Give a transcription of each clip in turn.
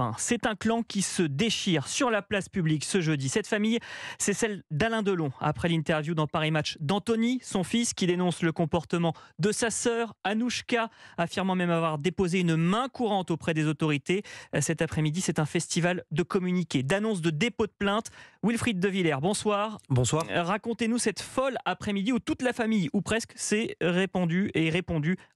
Lapin. C'est un clan qui se déchire sur la place publique ce jeudi. Cette famille, c'est celle d'Alain Delon. Après l'interview dans Paris Match d'Anthony, son fils, qui dénonce le comportement de sa sœur Anouchka, affirmant même avoir déposé une main courante auprès des autorités. Cet après-midi, c'est un festival de communiqués, d'annonces, de dépôt de plainte. Wilfried de Villers, bonsoir. Bonsoir. Racontez-nous cette folle après-midi où toute la famille, ou presque, s'est répondu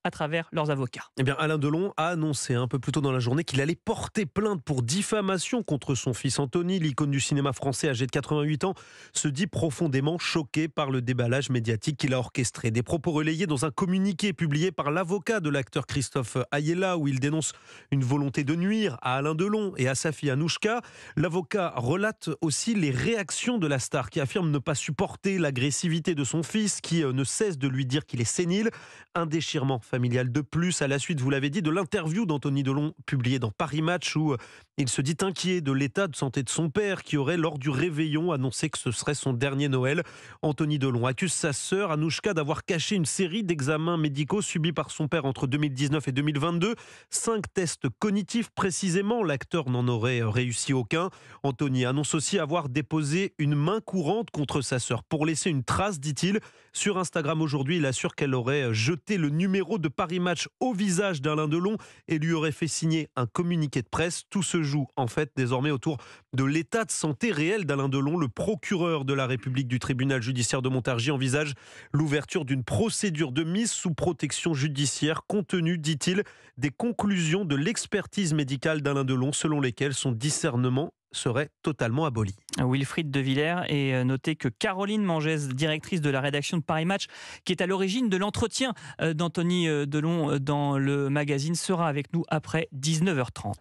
à travers leurs avocats. Eh bien, Alain Delon a annoncé un peu plus tôt dans la journée qu'il allait porter plainte pour diffamation contre son fils Anthony. L'icône du cinéma français, âgé de 88 ans, se dit profondément choqué par le déballage médiatique qu'il a orchestré. Des propos relayés dans un communiqué publié par l'avocat de l'acteur Christophe Ayella, où il dénonce une volonté de nuire à Alain Delon et à sa fille Anouchka. L'avocat relate aussi les réactions de la star, qui affirme ne pas supporter l'agressivité de son fils, qui ne cesse de lui dire qu'il est sénile. Un déchirement familial de plus à la suite, vous l'avez dit, de l'interview d'Anthony Delon publiée dans Paris Match, où il se dit inquiet de l'état de santé de son père, qui aurait, lors du réveillon, annoncé que ce serait son dernier Noël. Anthony Delon accuse sa sœur Anouchka d'avoir caché une série d'examens médicaux subis par son père entre 2019 et 2022. 5 tests cognitifs précisément, l'acteur n'en aurait réussi aucun. Anthony annonce aussi avoir déposé une main courante contre sa sœur pour laisser une trace, dit-il. Sur Instagram aujourd'hui, il assure qu'elle aurait jeté le numéro de Paris Match au visage d'Alain Delon et lui aurait fait signer un communiqué de presse. Tout se joue en fait désormais autour de l'état de santé réel d'Alain Delon. Le procureur de la République du tribunal judiciaire de Montargis envisage l'ouverture d'une procédure de mise sous protection judiciaire compte tenu, dit-il, des conclusions de l'expertise médicale d'Alain Delon selon lesquelles son discernement serait totalement aboli. Wilfried de Villers, et notez que Caroline Mangès, directrice de la rédaction de Paris Match, qui est à l'origine de l'entretien d'Anthony Delon dans le magazine, sera avec nous après 19h30.